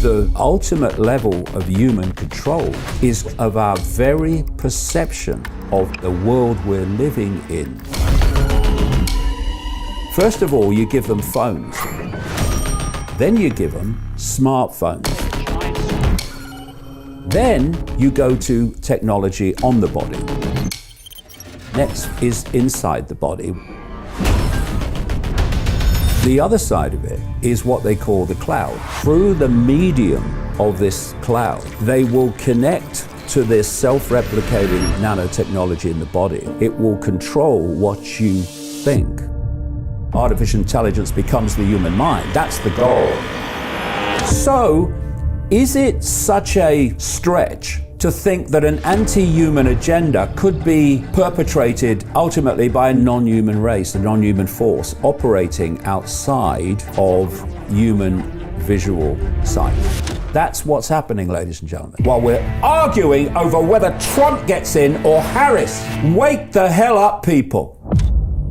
The ultimate level of human control is of our very perception of the world we're living in. First of all, you give them phones. Then you give them smartphones. Then you go to technology on the body. Next is inside the body. The other side of it is what they call the cloud. Through the medium of this cloud, they will connect to this self-replicating nanotechnology in the body. It will control what you think. Artificial intelligence becomes the human mind. That's the goal. So, is it such a stretch to think that an anti-human agenda could be perpetrated ultimately by a non-human race, a non-human force operating outside of human visual sight? That's what's happening, ladies and gentlemen. While we're arguing over whether Trump gets in or Harris. Wake the hell up, people.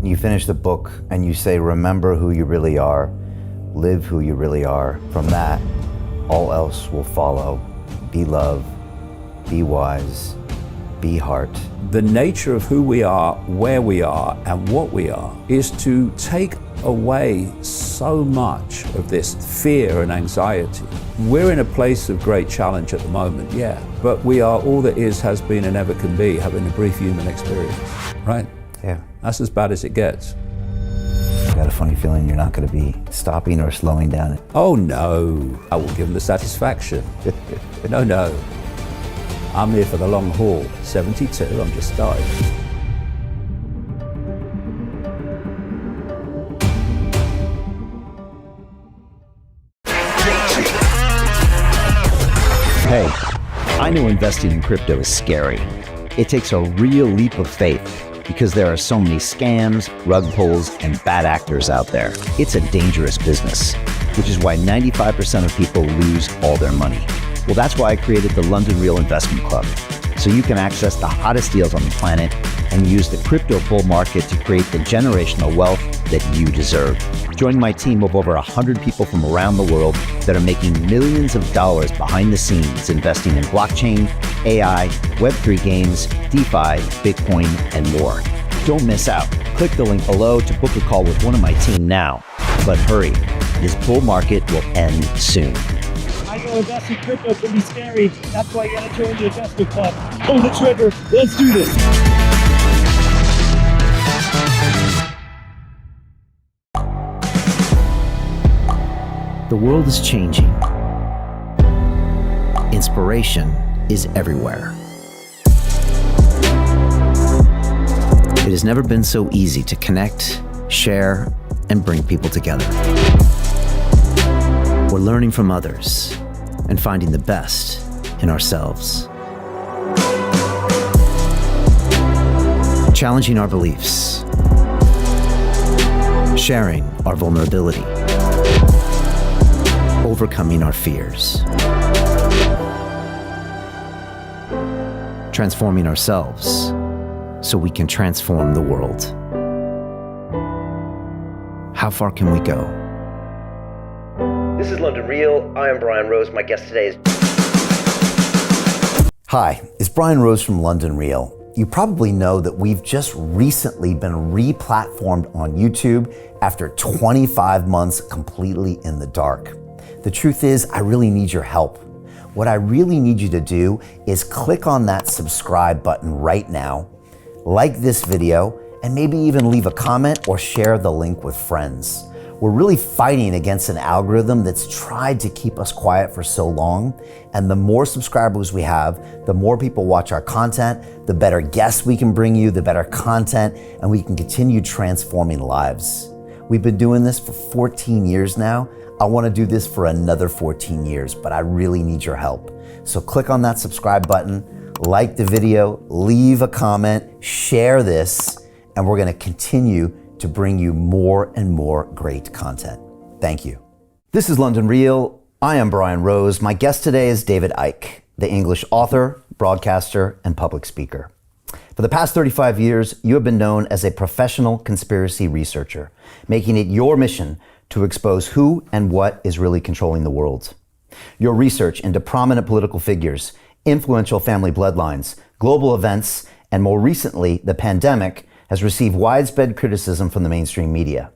You finish the book and you say, remember who you really are, live who you really are. From that, all else will follow. Be love, be wise, be heart. The nature of who we are, where we are, and what we are is to take away so much of this fear and anxiety. We're in a place of great challenge at the moment, yeah, but we are all that is, has been, and ever can be, having a brief human experience, right? Yeah. That's as bad as it gets. I got a funny feeling you're not going to be stopping or slowing down. Oh no, I will give them the satisfaction. No. I'm here for the long haul. 72, I'm just starting. Hey, I know investing in crypto is scary. It takes a real leap of faith because there are so many scams, rug pulls, and bad actors out there. It's a dangerous business, which is why 95% of people lose all their money. Well, that's why I created the London Real Investment Club, so you can access the hottest deals on the planet and use the crypto bull market to create the generational wealth that you deserve. Join my team of over 100 people from around the world that are making millions of dollars behind the scenes investing in blockchain, AI, Web3 games, DeFi, Bitcoin, and more. Don't miss out. Click the link below to book a call with one of my team now. But hurry, this bull market will end soon. I know investing in crypto can be scary. That's why you gotta join the investment club. Pull the trigger. Let's do this. The world is changing. Inspiration is everywhere. It has never been so easy to connect, share, and bring people together. We're learning from others and finding the best in ourselves. Challenging our beliefs. Sharing our vulnerability. Overcoming our fears. Transforming ourselves so we can transform the world. How far can we go? This is London Real. I am Brian Rose. My guest today is... Hi, it's Brian Rose from London Real. You probably know that we've just recently been re-platformed on YouTube after 25 months completely in the dark. The truth is, I really need your help. What I really need you to do is click on that subscribe button right now, like this video, and maybe even leave a comment or share the link with friends. We're really fighting against an algorithm that's tried to keep us quiet for so long. And the more subscribers we have, the more people watch our content, the better guests we can bring you, the better content, and we can continue transforming lives. We've been doing this for 14 years now. I want to do this for another 14 years, but I really need your help. So click on that subscribe button, like the video, leave a comment, share this, and we're going to continue to bring you more and more great content. Thank you. This is London Real. I am Brian Rose. My guest today is David Icke, the English author, broadcaster, and public speaker. For the past 35 years, you have been known as a professional conspiracy researcher, making it your mission to expose who and what is really controlling the world. Your research into prominent political figures, influential family bloodlines, global events, and more recently, the pandemic, has received widespread criticism from the mainstream media.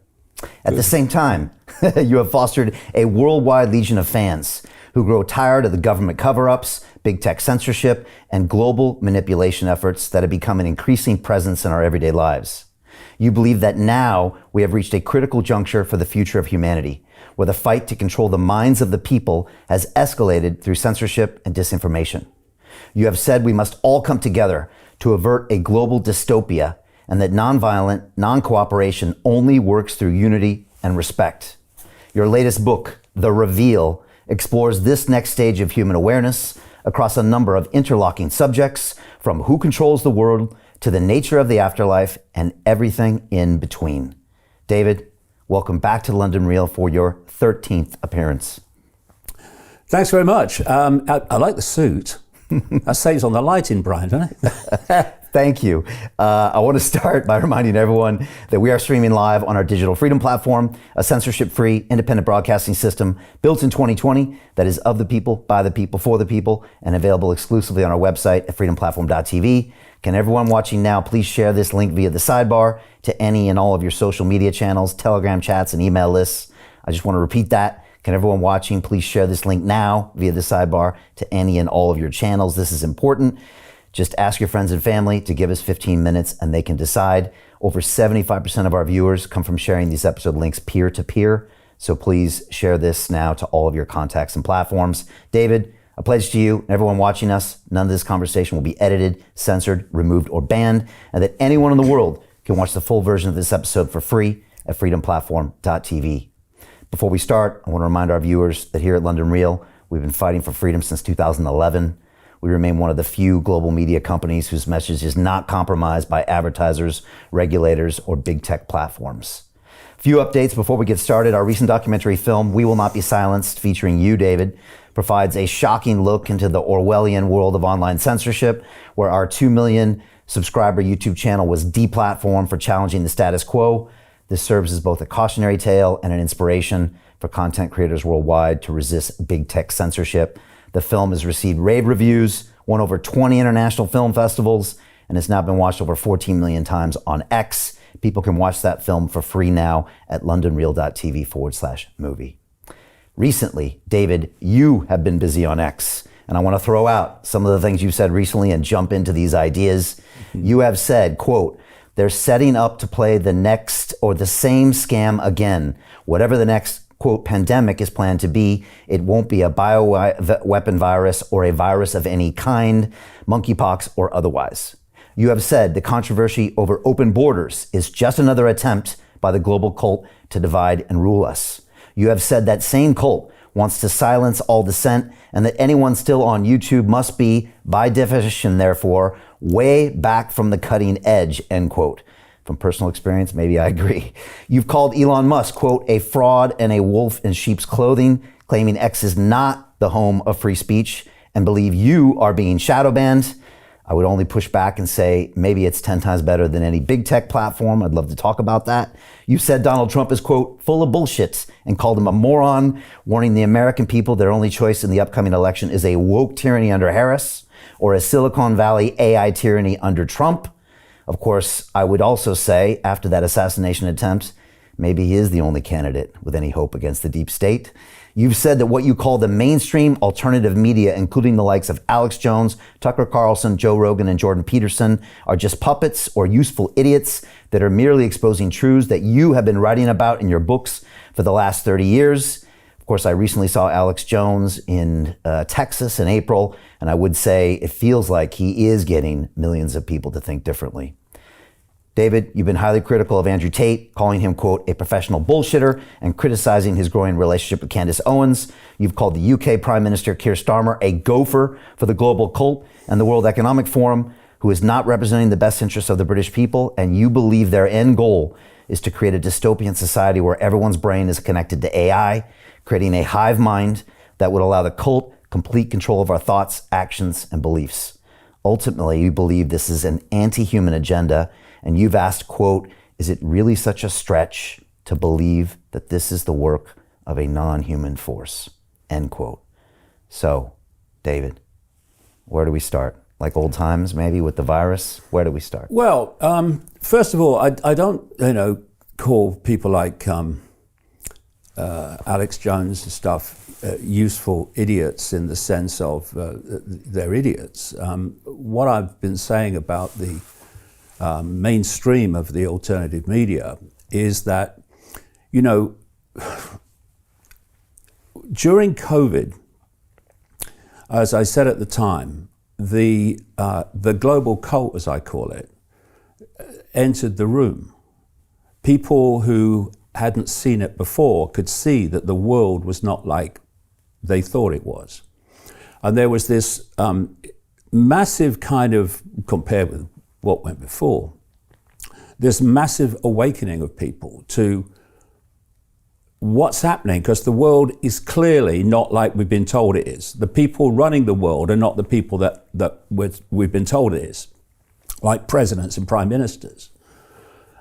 At the same time, you have fostered a worldwide legion of fans who grow tired of the government cover-ups, big tech censorship, and global manipulation efforts that have become an increasing presence in our everyday lives. You believe that now we have reached a critical juncture for the future of humanity, where the fight to control the minds of the people has escalated through censorship and disinformation. You have said we must all come together to avert a global dystopia, and that nonviolent, non-cooperation only works through unity and respect. Your latest book, The Reveal, explores this next stage of human awareness across a number of interlocking subjects, from who controls the world to the nature of the afterlife and everything in between. David, welcome back to London Real for your 13th appearance. Thanks very much. I like the suit. That saves on the lighting, Brian, doesn't it? Thank you. I want to start by reminding everyone that we are streaming live on our Digital Freedom platform, a censorship-free, independent broadcasting system built in 2020 that is of the people, by the people, for the people, and available exclusively on our website at freedomplatform.tv. Can everyone watching now please share this link via the sidebar to any and all of your social media channels, Telegram chats, and email lists? I just want to repeat that. Can everyone watching please share this link now via the sidebar to any and all of your channels? This is important. Just ask your friends and family to give us 15 minutes and they can decide. Over 75% of our viewers come from sharing these episode links peer to peer. So please share this now to all of your contacts and platforms. David, a pledge to you and everyone watching us, none of this conversation will be edited, censored, removed, or banned, and that anyone in the world can watch the full version of this episode for free at freedomplatform.tv. Before we start, I want to remind our viewers that here at London Real, we've been fighting for freedom since 2011. We remain one of the few global media companies whose message is not compromised by advertisers, regulators, or big tech platforms. Few updates before we get started. Our recent documentary film, We Will Not Be Silenced, featuring you, David, provides a shocking look into the Orwellian world of online censorship, where our 2 million subscriber YouTube channel was deplatformed for challenging the status quo. This serves as both a cautionary tale and an inspiration for content creators worldwide to resist big tech censorship. The film has received rave reviews, won over 20 international film festivals, and has now been watched over 14 million times on X. People can watch that film for free now at londonreal.tv/movie. Recently, David, you have been busy on X, and I want to throw out some of the things you've said recently and jump into these ideas. You have said, quote, "They're setting up to play the next or the same scam again. Whatever the next, quote, pandemic is planned to be, it won't be a bioweapon virus or a virus of any kind, monkeypox or otherwise." You have said the controversy over open borders is just another attempt by the global cult to divide and rule us. You have said that same cult wants to silence all dissent, and that anyone still on YouTube must be, by definition, therefore, way back from the cutting edge, end quote. From personal experience, maybe I agree. You've called Elon Musk, quote, a fraud and a wolf in sheep's clothing, claiming X is not the home of free speech, and believe you are being shadow banned. I would only push back and say maybe it's 10 times better than any big tech platform. I'd love to talk about that. You said Donald Trump is, quote, full of bullshit, and called him a moron, warning the American people their only choice in the upcoming election is a woke tyranny under Harris or a Silicon Valley AI tyranny under Trump. Of course, I would also say, after that assassination attempt, maybe he is the only candidate with any hope against the deep state. You've said that what you call the mainstream alternative media, including the likes of Alex Jones, Tucker Carlson, Joe Rogan, and Jordan Peterson, are just puppets or useful idiots that are merely exposing truths that you have been writing about in your books for the last 30 years. Of course, I recently saw Alex Jones in Texas in April, and I would say it feels like he is getting millions of people to think differently. David, you've been highly critical of Andrew Tate, calling him, quote, a professional bullshitter and criticizing his growing relationship with Candace Owens. You've called the UK Prime Minister Keir Starmer a gopher for the global cult and the World Economic Forum, who is not representing the best interests of the British people, and you believe their end goal is to create a dystopian society where everyone's brain is connected to AI, creating a hive mind that would allow the cult complete control of our thoughts, actions, and beliefs. Ultimately, you believe this is an anti-human agenda, and you've asked, quote, is it really such a stretch to believe that this is the work of a non-human force, end quote. So, David, where do we start? Like old times, maybe, with the virus? Where do we start? Well, first of all, I don't, call people like Alex Jones and stuff useful idiots in the sense of they're idiots. What I've been saying about the mainstream of the alternative media is that, during COVID, as I said at the time, the global cult, as I call it, entered the room. People who hadn't seen it before could see that the world was not like they thought it was. And there was this massive kind of, compared with what went before, this massive awakening of people to what's happening, because the world is clearly not like we've been told it is. The people running the world are not the people that we've been told it is, like presidents and prime ministers.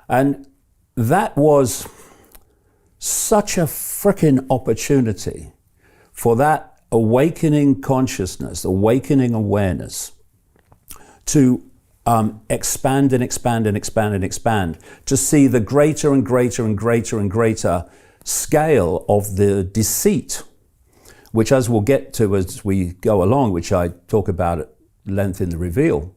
And that was such a frickin' opportunity for that awakening consciousness, awakening awareness to expand and expand and expand and expand, to see the greater and greater and greater and greater scale of the deceit, which, as we'll get to as we go along, which I talk about at length in the reveal.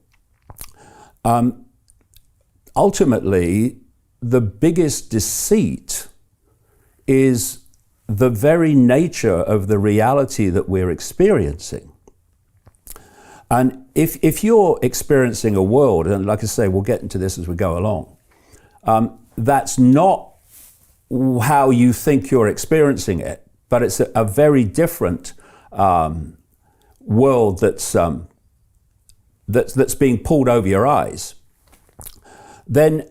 Ultimately, the biggest deceit is the very nature of the reality that we're experiencing. And if you're experiencing a world, and like I say, we'll get into this as we go along, that's not how you think you're experiencing it, but it's a very different world that's being pulled over your eyes. Then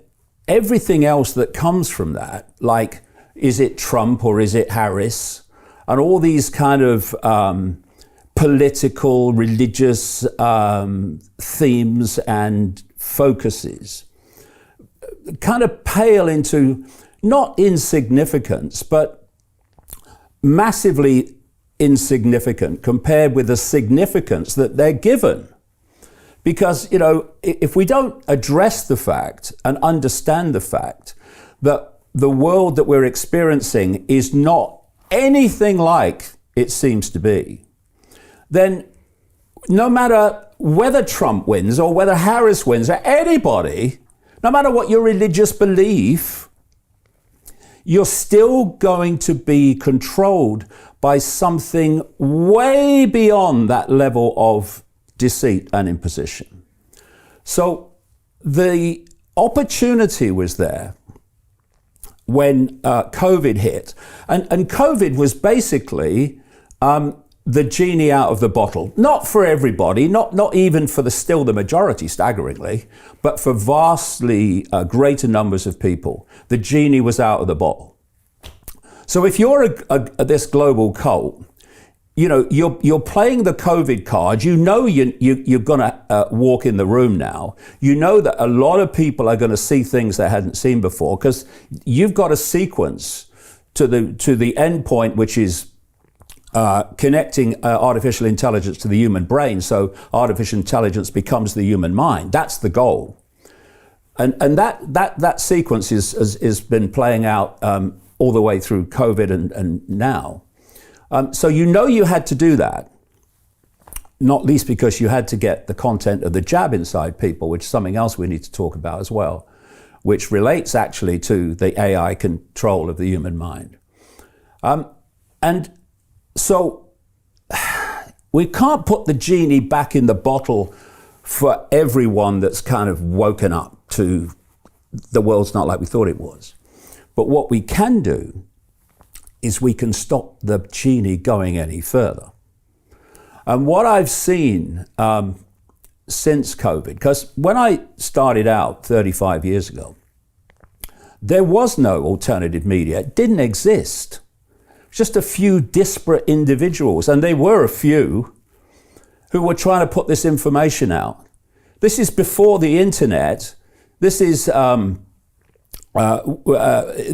everything else that comes from that, like, is it Trump or is it Harris? And all these kind of political, religious themes and focuses kind of pale into not insignificance, but massively insignificant compared with the significance that they're given. Because, if we don't address the fact and understand the fact that the world that we're experiencing is not anything like it seems to be, then no matter whether Trump wins or whether Harris wins or anybody, no matter what your religious belief, you're still going to be controlled by something way beyond that level of deceit and imposition. So the opportunity was there when COVID hit. And COVID was basically the genie out of the bottle. Not for everybody, not even for still the majority, staggeringly, but for vastly greater numbers of people. The genie was out of the bottle. So if you're this global cult, you're playing the COVID card. You're going to walk in the room now. You know that a lot of people are going to see things they hadn't seen before, because you've got a sequence to the end point, which is connecting artificial intelligence to the human brain. So artificial intelligence becomes the human mind. That's the goal. And that sequence has been playing out all the way through COVID and now. So you had to do that, not least because you had to get the content of the jab inside people, which is something else we need to talk about as well, which relates actually to the AI control of the human mind. And so we can't put the genie back in the bottle for everyone that's kind of woken up to the world's not like we thought it was. But what we can do is we can stop the genie going any further. And what I've seen since COVID, because when I started out 35 years ago, there was no alternative media. It didn't exist. Just a few disparate individuals, and they were a few, who were trying to put this information out. This is before the internet. This is the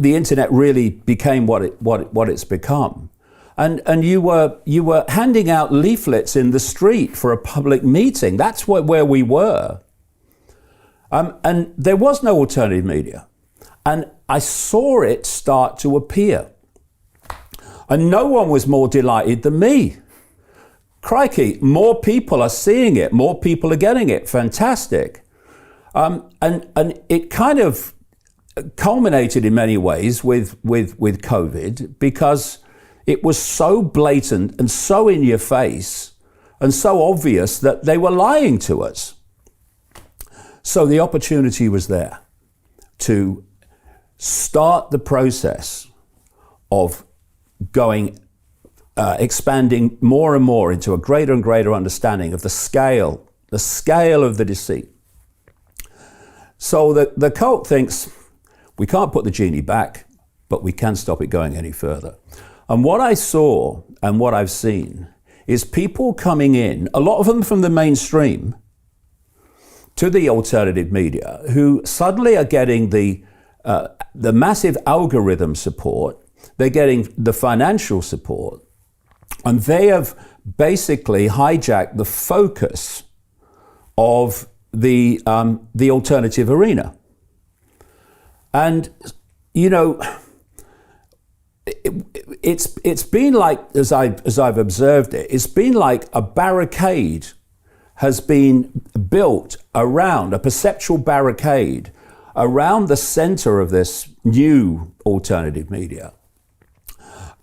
internet really became what it's become. and you were handing out leaflets in the street for a public meeting. That's where we were. And there was no alternative media. And I saw it start to appear. And no one was more delighted than me. Crikey, more people are seeing it, more people are getting it. Fantastic. And it kind of culminated in many ways with COVID, because it was so blatant and so in your face and so obvious that they were lying to us. So the opportunity was there to start the process of expanding more and more into a greater and greater understanding of the scale of the deceit. So the cult thinks we can't put the genie back, but we can stop it going any further. And what I saw and what I've seen is people coming in, a lot of them from the mainstream, to the alternative media, who suddenly are getting the massive algorithm support, they're getting the financial support, and they have basically hijacked the focus of the alternative arena. And, you know, it's been like, as I've observed it, it's been like a barricade has been built around, a perceptual barricade around the center of this new alternative media.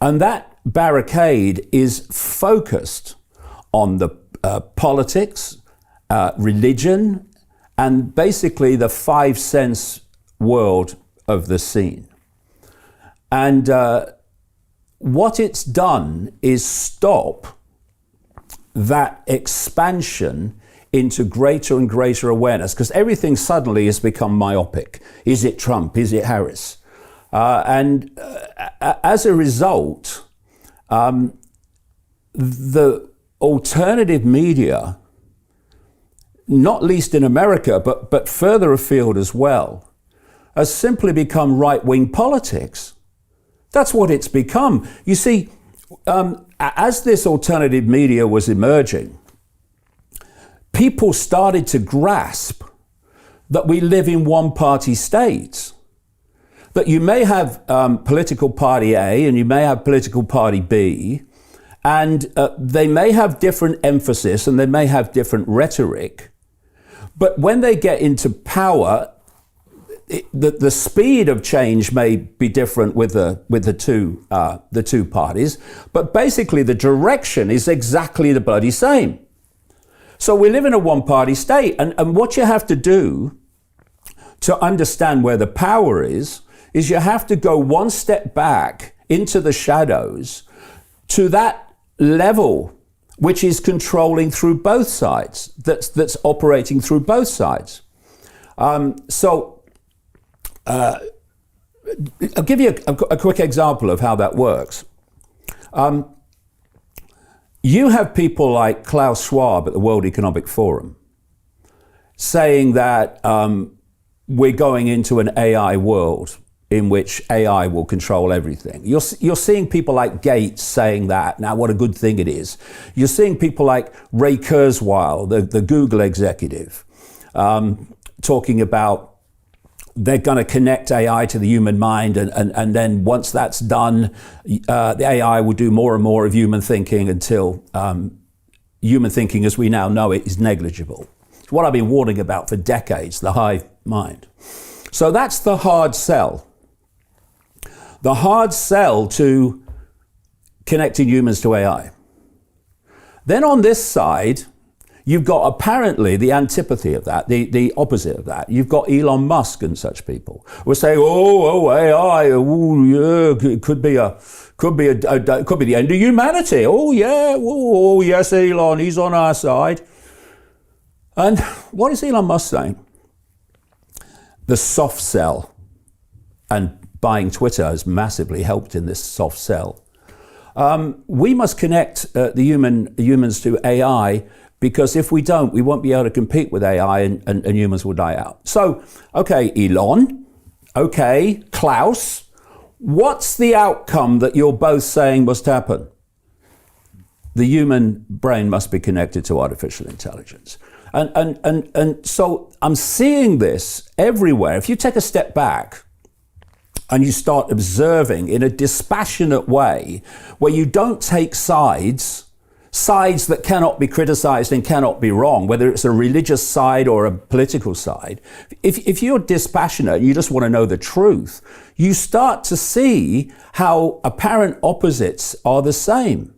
And that barricade is focused on the politics, religion, and basically the 5 sense world of the scene. And what it's done is stop that expansion into greater and greater awareness, because everything suddenly has become myopic. Is it Trump? Is it Harris? And as a result, the alternative media, not least in America, but further afield as well, has simply become right-wing politics. That's what it's become. You see, as this alternative media was emerging, people started to grasp that we live in one-party states. That you may have political party A and you may have political party B, and they may have different emphasis and they may have different rhetoric, but when they get into power, the speed of change may be different with the two parties, but basically the direction is exactly the bloody same. So we live in a one-party state, and what you have to do to understand where the power is you have to go one step back into the shadows to that level which is controlling through both sides, that's operating through both sides. I'll give you a quick example of how that works. You have people like Klaus Schwab at the World Economic Forum saying that we're going into an AI world in which AI will control everything. You're seeing people like Gates saying that. Now, what a good thing it is. You're seeing people like Ray Kurzweil, the Google executive, talking about they're going to connect AI to the human mind, and then once that's done, the AI will do more and more of human thinking until human thinking as we now know it is negligible. It's what I've been warning about for decades, the hive mind. So that's the hard sell. The hard sell to connecting humans to AI. Then on this side, you've got apparently the antipathy of that, the opposite of that. You've got Elon Musk and such people who say, AI, it could be the end of humanity. Oh yes, Elon, he's on our side. And what is Elon Musk saying? The soft sell, and buying Twitter has massively helped in this soft sell. We must connect the humans to AI, because if we don't, we won't be able to compete with AI, and humans will die out. So, okay, Elon, okay, Klaus, what's the outcome that you're both saying must happen? the human brain must be connected to artificial intelligence. And so I'm seeing this everywhere. If you take a step back and you start observing in a dispassionate way, where you don't take sides that cannot be criticized and cannot be wrong, whether it's a religious side or a political side. If you're dispassionate and you just want to know the truth, you start to see how apparent opposites are the same.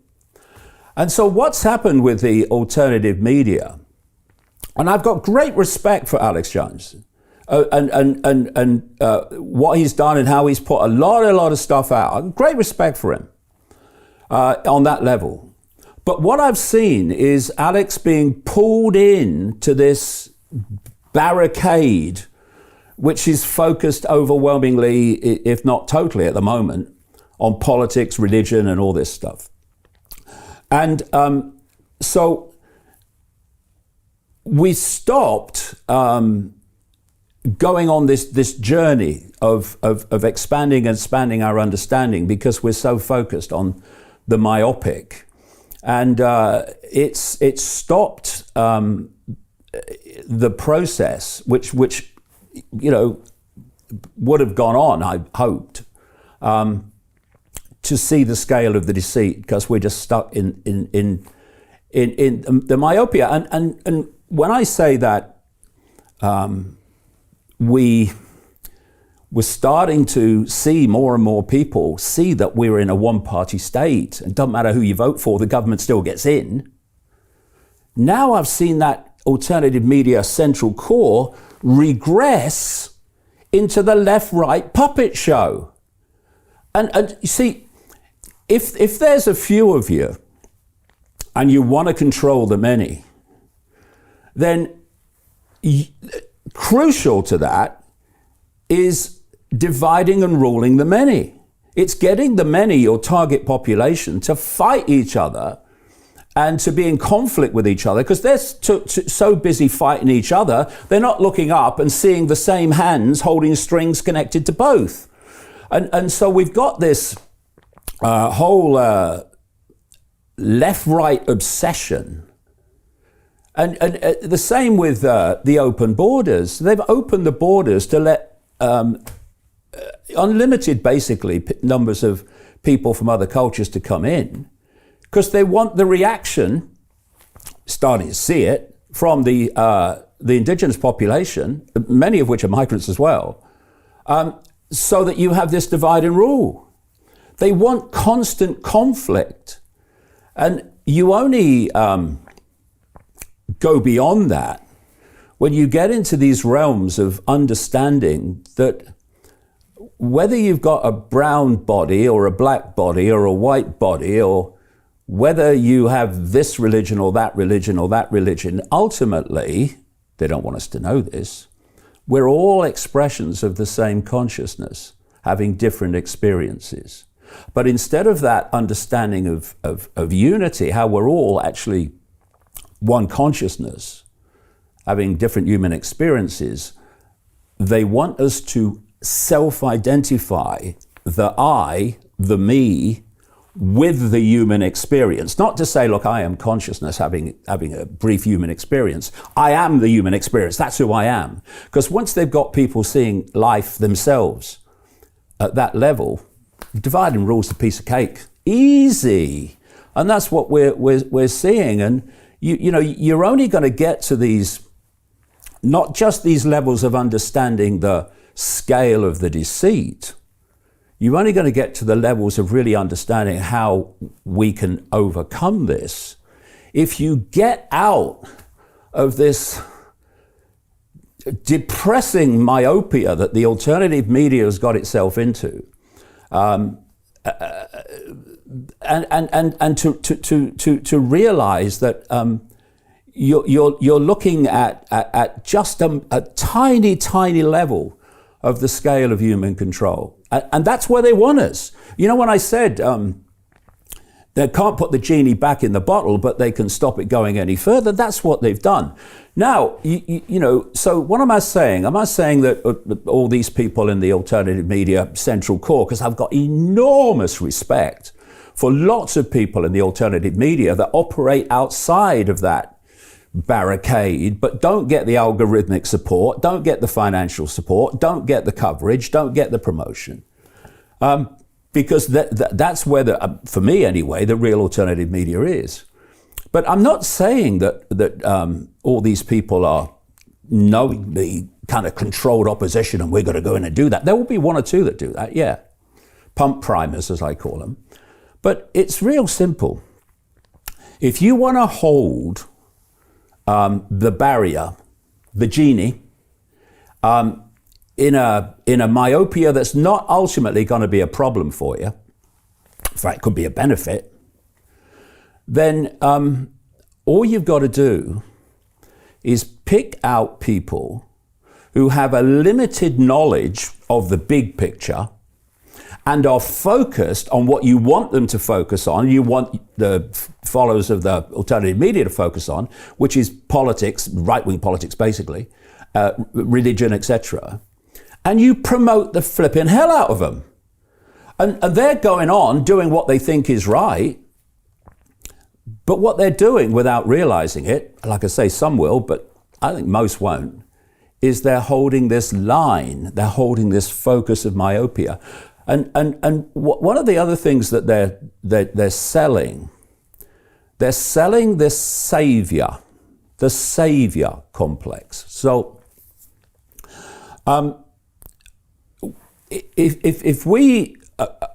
And so what's happened with the alternative media, and I've got great respect for Alex Jones and what he's done and how he's put a lot of stuff out. Great respect for him on that level. But what I've seen is Alex being pulled in to this barricade, which is focused overwhelmingly, if not totally at the moment, on politics, religion, and all this stuff. And so we stopped going on this journey of expanding and expanding our understanding because we're so focused on the myopic. And it's stopped the process, which would have gone on, I hoped, to see the scale of the deceit, because we're just stuck in the myopia. And when I say that we're starting to see more and more people see that we're in a one-party state, and doesn't matter who you vote for, the government still gets in. Now I've seen that alternative media central core regress into the left-right puppet show. And you see, if there's a few of you and you want to control the many, then crucial to that is dividing and ruling the many. It's getting the many, your target population, to fight each other and to be in conflict with each other, because they're so busy fighting each other, they're not looking up and seeing the same hands holding strings connected to both. And so we've got this whole left-right obsession. And the same with the open borders. They've opened the borders to let unlimited, basically, numbers of people from other cultures to come in, because they want the reaction, starting to see it, from the indigenous population, many of which are migrants as well, so that you have this divide and rule. They want constant conflict. And you only go beyond that when you get into these realms of understanding that whether you've got a brown body or a black body or a white body, or whether you have this religion or that religion or that religion, ultimately, they don't want us to know this, we're all expressions of the same consciousness, having different experiences. But instead of that understanding of unity, how we're all actually one consciousness, having different human experiences, they want us to self-identify the I, the me, with the human experience. Not to say, look, I am consciousness having a brief human experience. I am the human experience. That's who I am. Because once they've got people seeing life themselves at that level, divide and rule's a piece of cake. Easy. And that's what we're seeing. And you know, you're only going to get to these, not just these levels of understanding the scale of the deceit, you're only going to get to the levels of really understanding how we can overcome this if you get out of this depressing myopia that the alternative media has got itself into, and to realize that you're looking at just a tiny level of the scale of human control. And that's where they want us. You know, when I said they can't put the genie back in the bottle, but they can stop it going any further, that's what they've done. Now, you know, so what am I saying? Am I saying that all these people in the alternative media central core, because I've got enormous respect for lots of people in the alternative media that operate outside of that barricade, but don't get the algorithmic support, don't get the financial support, don't get the coverage, don't get the promotion. Because that's where, for me anyway, the real alternative media is. But I'm not saying that all these people are knowingly kind of controlled opposition and we're going to go in and do that. There will be one or two that do that, yeah. Pump primers, as I call them. But it's real simple. If you want to hold the barrier, the genie, in a myopia that's not ultimately going to be a problem for you, in fact, it could be a benefit, then all you've got to do is pick out people who have a limited knowledge of the big picture and are focused on what you want them to focus on, you want the followers of the alternative media to focus on, which is politics, right-wing politics basically, religion, etc. And you promote the flipping hell out of them. And they're going on doing what they think is right, but what they're doing without realizing it, like I say, some will, but I think most won't, is they're holding this line, they're holding this focus of myopia. And one of the other things that they're selling this savior, the savior complex. So if we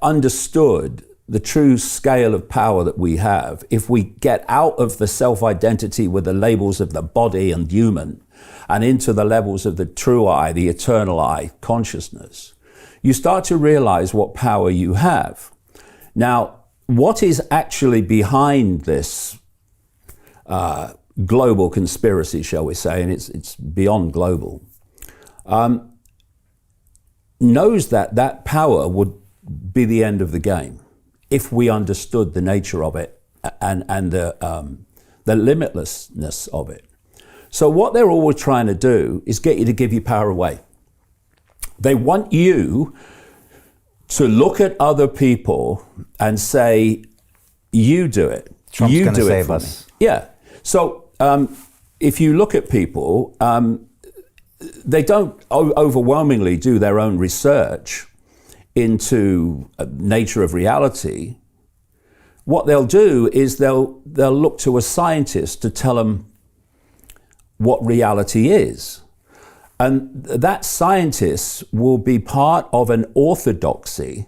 understood the true scale of power that we have, if we get out of the self-identity with the labels of the body and human and into the levels of the true I, the eternal I, consciousness, you start to realize what power you have. Now, what is actually behind this global conspiracy, shall we say, and it's beyond global, knows that power would be the end of the game if we understood the nature of it and the limitlessness of it. So what they're always trying to do is get you to give your power away. They want you to look at other people and say, you do it. Trump's you going to do save it for us. me. Yeah. So if you look at people, they don't overwhelmingly do their own research into nature of reality. What they'll do is they'll look to a scientist to tell them what reality is. And that scientist will be part of an orthodoxy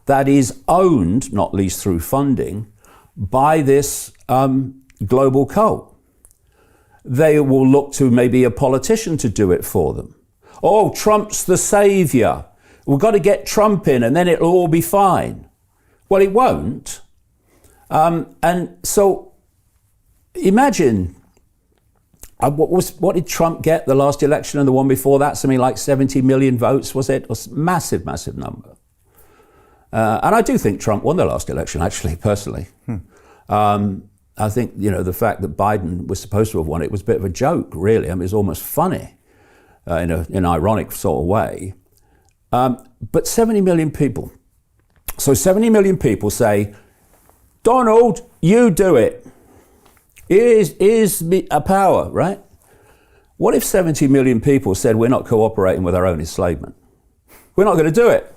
that is owned, not least through funding, by this global cult. They will look to maybe a politician to do it for them. Oh, Trump's the savior. We've got to get Trump in and then it'll all be fine. Well, it won't. And so imagine, what did Trump get the last election and the one before that? Something like 70 million votes, was it? It was a massive, massive number. And I do think Trump won the last election, actually, personally. I think, the fact that Biden was supposed to have won it was a bit of a joke, really. I mean, it was almost funny in an ironic sort of way. But 70 million people. So 70 million people say, Donald, you do it. Is a power, right? What if 70 million people said we're not cooperating with our own enslavement? We're not going to do it.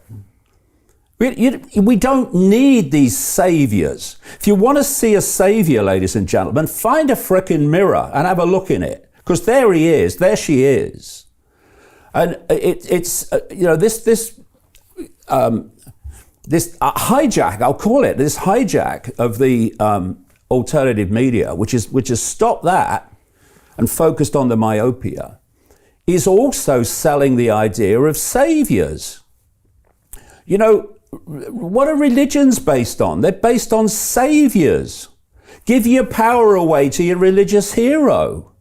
We don't need these saviors. If you want to see a savior, ladies and gentlemen, find a frickin' mirror and have a look in it. Because there he is, there she is. And it's this hijack, I'll call it, this hijack of the alternative media, which has stopped that and focused on the myopia, is also selling the idea of saviors. What are religions based on? They're based on saviors. Give your power away to your religious hero.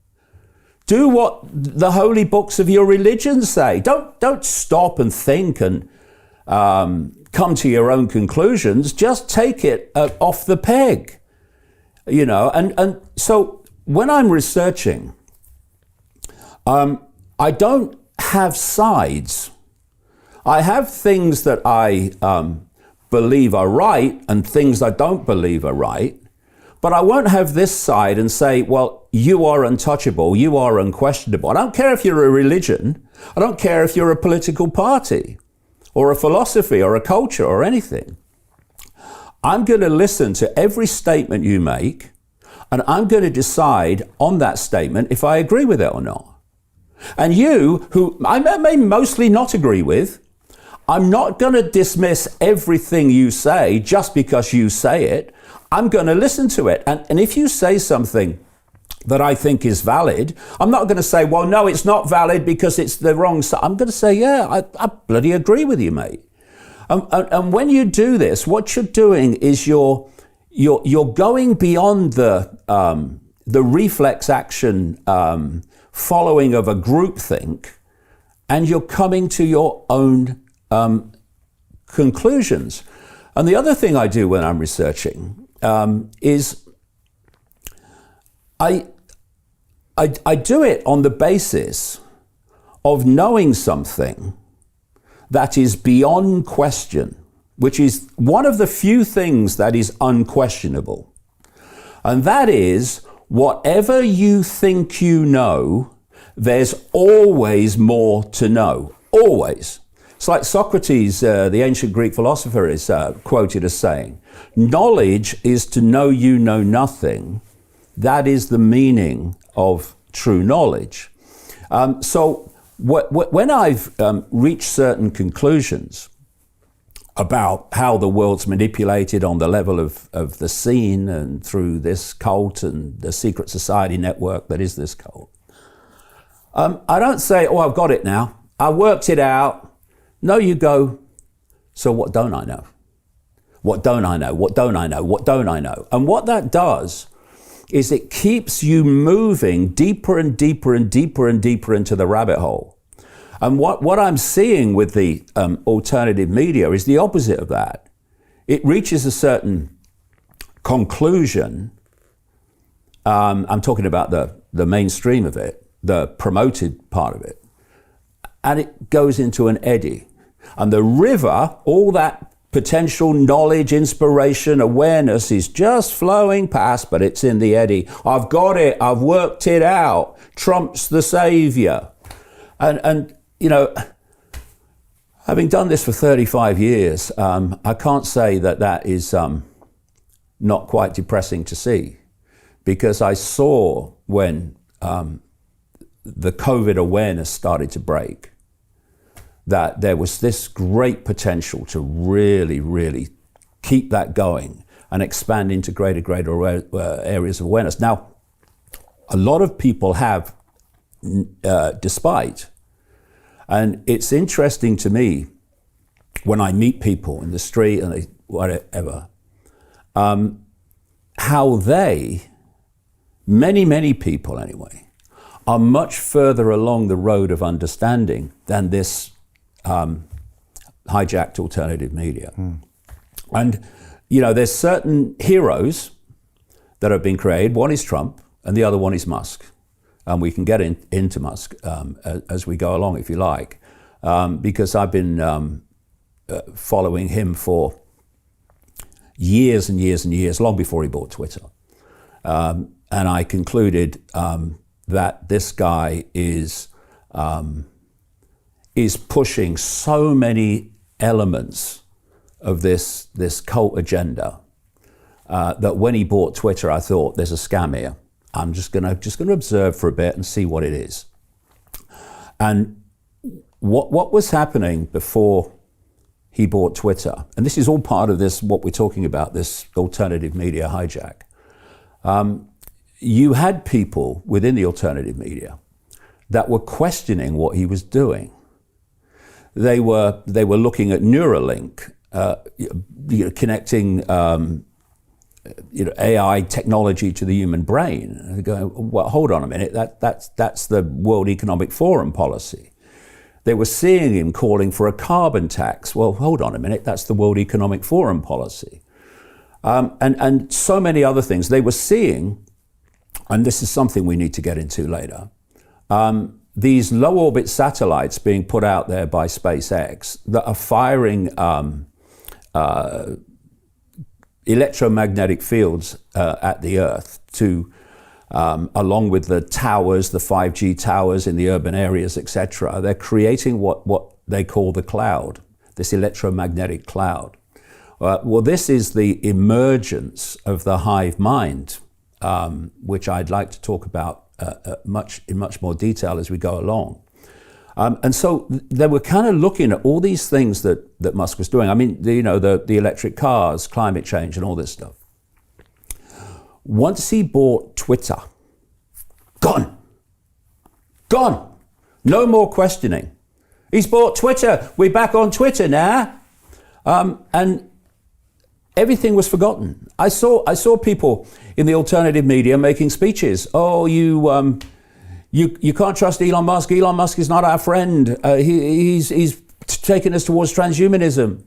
Do what the holy books of your religion say. Don't stop and think and come to your own conclusions. Just take it off the peg. And so when I'm researching, I don't have sides. I have things that I believe are right and things I don't believe are right. But I won't have this side and say, well, you are untouchable, you are unquestionable. I don't care if you're a religion. I don't care if you're a political party or a philosophy or a culture or anything. I'm going to listen to every statement you make, and I'm going to decide on that statement if I agree with it or not. And you, who I may mostly not agree with, I'm not going to dismiss everything you say just because you say it. I'm going to listen to it. And if you say something that I think is valid, I'm not going to say, well, no, it's not valid because it's the wrong side. I'm going to say, yeah, I bloody agree with you, mate. And when you do this, what you're doing is you're going beyond the reflex action following of a groupthink, and you're coming to your own conclusions. And the other thing I do when I'm researching is I do it on the basis of knowing something that is beyond question, which is one of the few things that is unquestionable. And that is, whatever you think you know, there's always more to know. Always. It's like Socrates, the ancient Greek philosopher, is quoted as saying, knowledge is to know you know nothing. That is the meaning of true knowledge. So when I've reached certain conclusions about how the world's manipulated on the level of the scene and through this cult and the secret society network that is this cult, I don't say, oh, I've got it now. I worked it out. No, you go, so what don't I know? What don't I know? What don't I know? What don't I know? And what that does is it keeps you moving deeper and deeper and deeper and deeper into the rabbit hole. And what I'm seeing with the alternative media is the opposite of that. It reaches a certain conclusion. I'm talking about the mainstream of it, the promoted part of it. And it goes into an eddy. And the river, all that potential knowledge, inspiration, awareness is just flowing past, but it's in the eddy. I've got it. I've worked it out. Trump's the savior. And you know, having done this for 35 years, I can't say that is not quite depressing to see, because I saw when the COVID awareness started to break, that there was this great potential to really, really keep that going and expand into greater areas of awareness. Now, a lot of people have, despite, and it's interesting to me when I meet people in the street and whatever, how they, many people anyway, are much further along the road of understanding than this hijacked alternative media. And, you know, there's certain heroes that have been created. One is Trump and the other one is Musk. And we can get into Musk as we go along, if you like, because I've been following him for years and years and years, long before he bought Twitter. And I concluded that this guy is pushing so many elements of this cult agenda that when he bought Twitter, I thought, there's a scam here. I'm just gonna observe for a bit and see what it is. And what was happening before he bought Twitter, and this is all part of this, what we're talking about, this alternative media hijack. You had people within the alternative media that were questioning what he was doing. They were looking at Neuralink, connecting AI technology to the human brain. And they're going, well, hold on a minute, that's the World Economic Forum policy. They were seeing him calling for a carbon tax. Well, hold on a minute, that's the World Economic Forum policy. And so many other things. They were seeing, and this is something we need to get into later, these low orbit satellites being put out there by SpaceX that are firing electromagnetic fields at the Earth to, along with the towers, the 5G towers in the urban areas, etc. They're creating what they call the cloud, this electromagnetic cloud. Well, this is the emergence of the hive mind, which I'd like to talk about in much more detail as we go along. And so they were kind of looking at all these things that Musk was doing. I mean, the electric cars, climate change, and all this stuff. Once he bought Twitter, gone. No more questioning. He's bought Twitter. We're back on Twitter now. And everything was forgotten. I saw people in the alternative media making speeches. Oh, you can't trust Elon Musk. Elon Musk is not our friend. He's taking us towards transhumanism.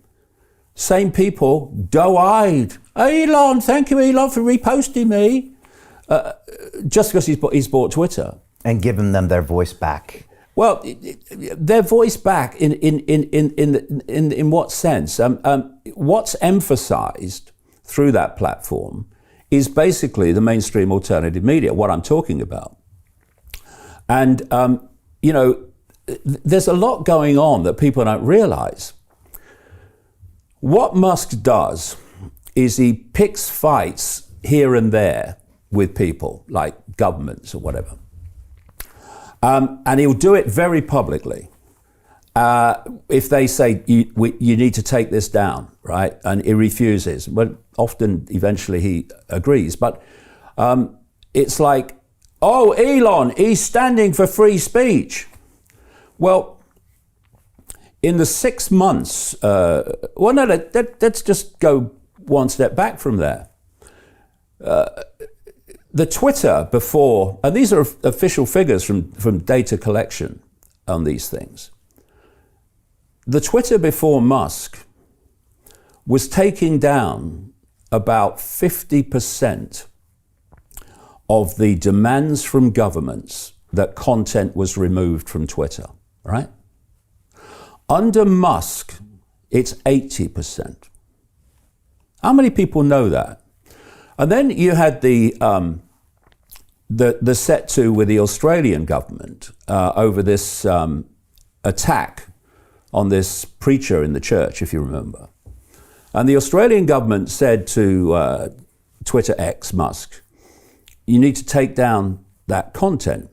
Same people, doe-eyed. Elon, thank you, Elon, for reposting me. Just because he's bought Twitter. And given them their voice back. Well, their voice back in what sense? What's emphasized through that platform is basically the mainstream alternative media, what I'm talking about. And, there's a lot going on that people don't realize. What Musk does is he picks fights here and there with people, like governments or whatever. And he'll do it very publicly. If they say, you need to take this down, right? And he refuses. But often, eventually, he agrees. But it's like, oh, Elon, he's standing for free speech. Well, in the 6 months, let's just go one step back from there. The Twitter before, and these are official figures from data collection on these things. The Twitter before Musk was taking down about 50% of the demands from governments that content was removed from Twitter, right? Under Musk, it's 80%. How many people know that? And then you had the set to with the Australian government over this attack on this preacher in the church, if you remember. And the Australian government said to Twitter X, Musk, you need to take down that content.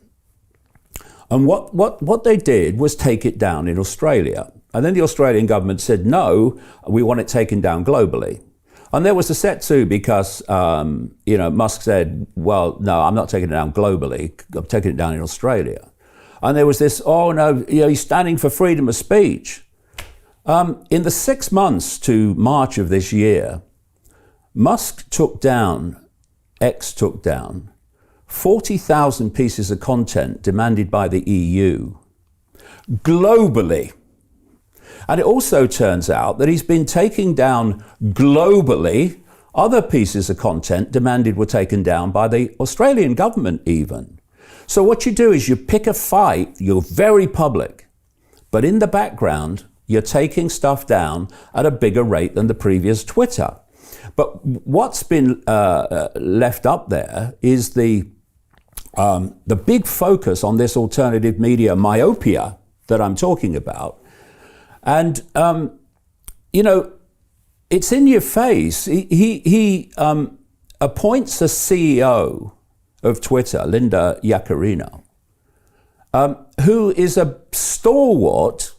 And what they did was take it down in Australia. And then the Australian government said, no, we want it taken down globally. And there was a set to because, Musk said, well, no, I'm not taking it down globally. I'm taking it down in Australia. And there was this, oh, no, he's standing for freedom of speech. In the 6 months to March of this year, X took down 40,000 pieces of content demanded by the EU globally. And it also turns out that he's been taking down globally other pieces of content demanded were taken down by the Australian government even. So what you do is you pick a fight, you're very public, but in the background, you're taking stuff down at a bigger rate than the previous Twitter. But what's been left up there is the big focus on this alternative media myopia that I'm talking about. And, it's in your face. He appoints a CEO of Twitter, Linda Yaccarino, who is a stalwart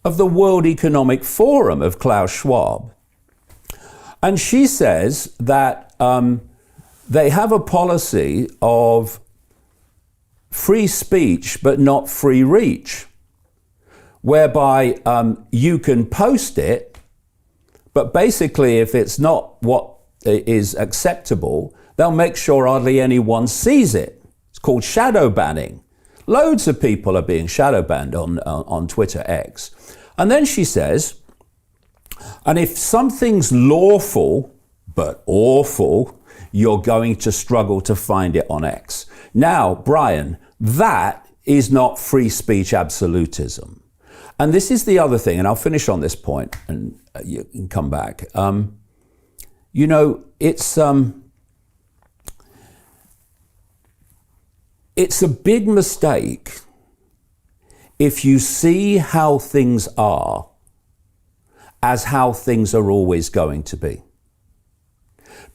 of the World Economic Forum of Klaus Schwab. And she says that they have a policy of free speech but not free reach, whereby you can post it, but basically if it's not what is acceptable, they'll make sure hardly anyone sees it. It's called shadow banning. Loads of people are being shadow banned on Twitter X. And then she says, and if something's lawful but awful, you're going to struggle to find it on X. Now, Brian, that is not free speech absolutism. And this is the other thing, and I'll finish on this point, and you can come back. You know, it's a big mistake if you see how things are as how things are always going to be.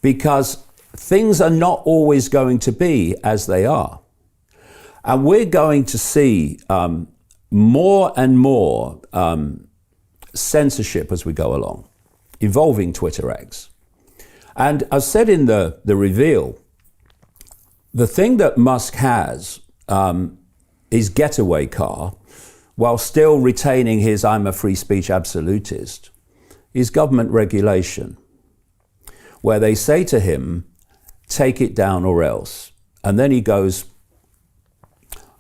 Because things are not always going to be as they are. And we're going to see more and more censorship as we go along, involving Twitter X. And as said in the reveal, the thing that Musk has is getaway car, while still retaining his I'm a free speech absolutist, is government regulation, where they say to him, take it down or else. And then he goes,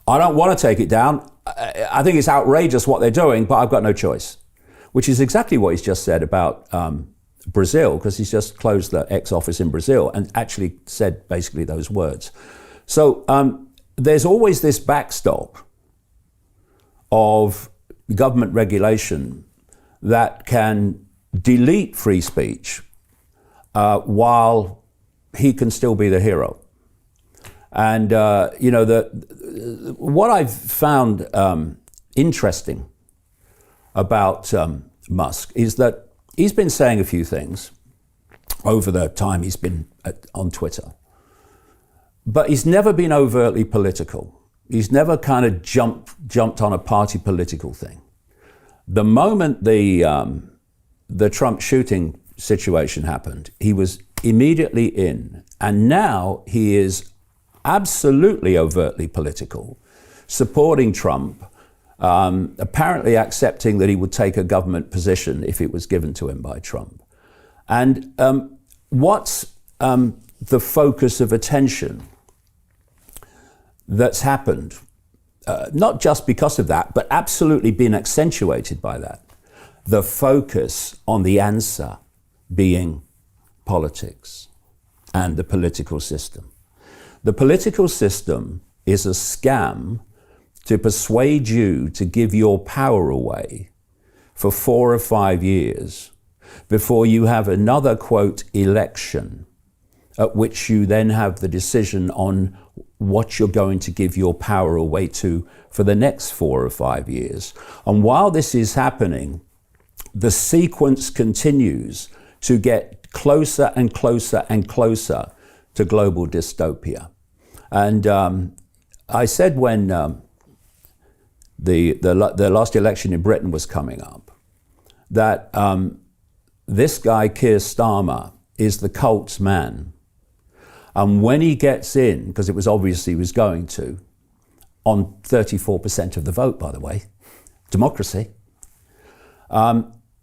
I don't want to take it down. I think it's outrageous what they're doing, but I've got no choice. Which is exactly what he's just said about Brazil, because he's just closed the X office in Brazil and actually said basically those words. So there's always this backstop of government regulation that can delete free speech while he can still be the hero. And, you know, what I've found interesting about Musk is that he's been saying a few things over the time he's been on Twitter, but he's never been overtly political. He's never kind of jumped on a party political thing. The moment the Trump shooting situation happened, he was immediately in, and now he is absolutely overtly political, supporting Trump, apparently accepting that he would take a government position if it was given to him by Trump. And what's the focus of attention that's happened, not just because of that, but absolutely been accentuated by that? The focus on the answer being politics and the political system. The political system is a scam to persuade you to give your power away for 4 or 5 years before you have another, quote, election, at which you then have the decision on what you're going to give your power away to for the next 4 or 5 years. And while this is happening, the sequence continues to get closer and closer and closer to global dystopia. And I said when the last election in Britain was coming up, that this guy, Keir Starmer, is the cult's man. And when he gets in, because it was obvious he was going to, on 34% of the vote, by the way, democracy,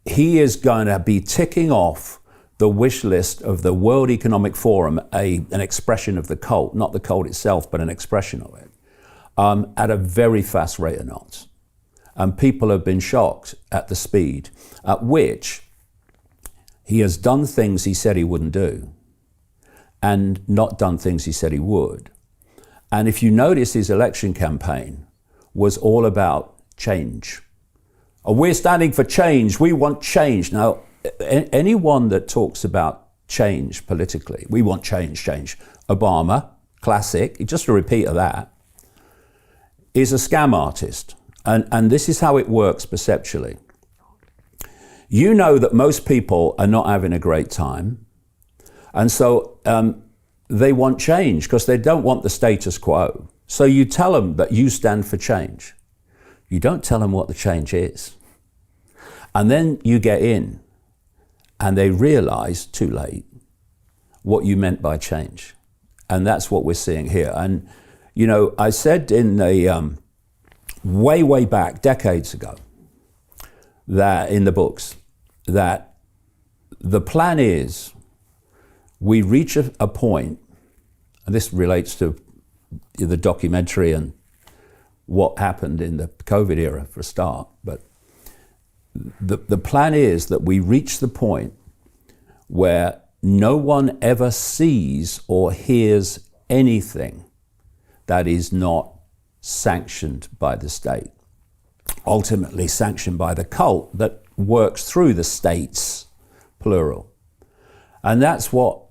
he is going to be ticking off the wish list of the World Economic Forum, an expression of the cult, not the cult itself, but an expression of it, at a very fast rate of knots. And people have been shocked at the speed at which he has done things he said he wouldn't do and not done things he said he would. And if you notice, his election campaign was all about change. Oh, we're standing for change. We want change. Now, anyone that talks about change politically, we want change. Obama, classic, just a repeat of that, is a scam artist. And this is how it works perceptually. You know that most people are not having a great time. And so they want change because they don't want the status quo. So you tell them that you stand for change. You don't tell them what the change is. And then you get in and they realize too late what you meant by change. And that's what we're seeing here. And, you know, I said in the way back, decades ago, that in the books, that the plan is we reach a point, and this relates to the documentary and what happened in the COVID era for a start, but the plan is that we reach the point where no one ever sees or hears anything that is not sanctioned by the state. ultimately sanctioned by the cult, that works through the states, plural. And that's what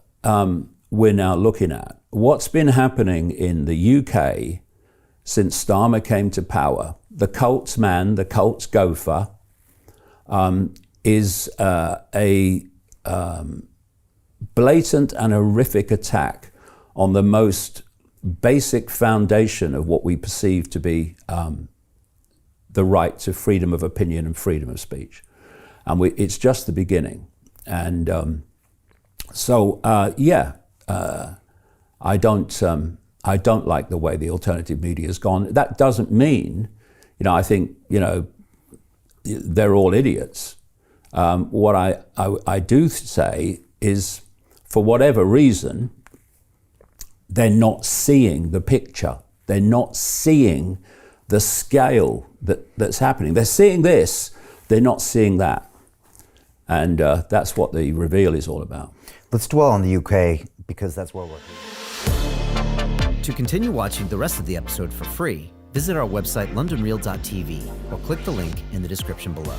we're now looking at. What's been happening in the UK since Starmer came to power, the cult's man, the cult's gopher, is a blatant and horrific attack on the most basic foundation of what we perceive to be the right to freedom of opinion and freedom of speech. And it's just the beginning. And I don't like the way the alternative media has gone. That doesn't mean, I think, they're all idiots. What I do say is, for whatever reason, they're not seeing the picture. They're not seeing the scale that's happening. They're seeing this, they're not seeing that. And that's what the reveal is all about. Let's dwell on the UK, because that's where we're here. To continue watching the rest of the episode for free, visit our website londonreal.tv or click the link in the description below.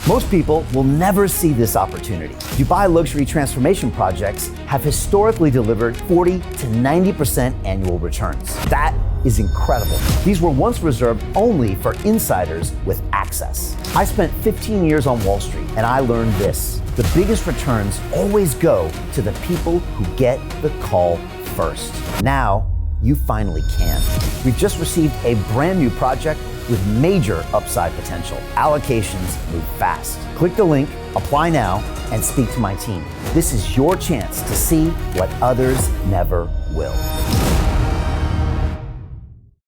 Most people will never see this opportunity. Dubai luxury transformation projects have historically delivered 40 to 90% annual returns. That is incredible. These were once reserved only for insiders with access. I spent 15 years on Wall Street, and I learned this: the biggest returns always go to the people who get the call first. Now, you finally can. We've just received a brand new project with major upside potential. Allocations move fast. Click the link, apply now, and speak to my team. This is your chance to see what others never will.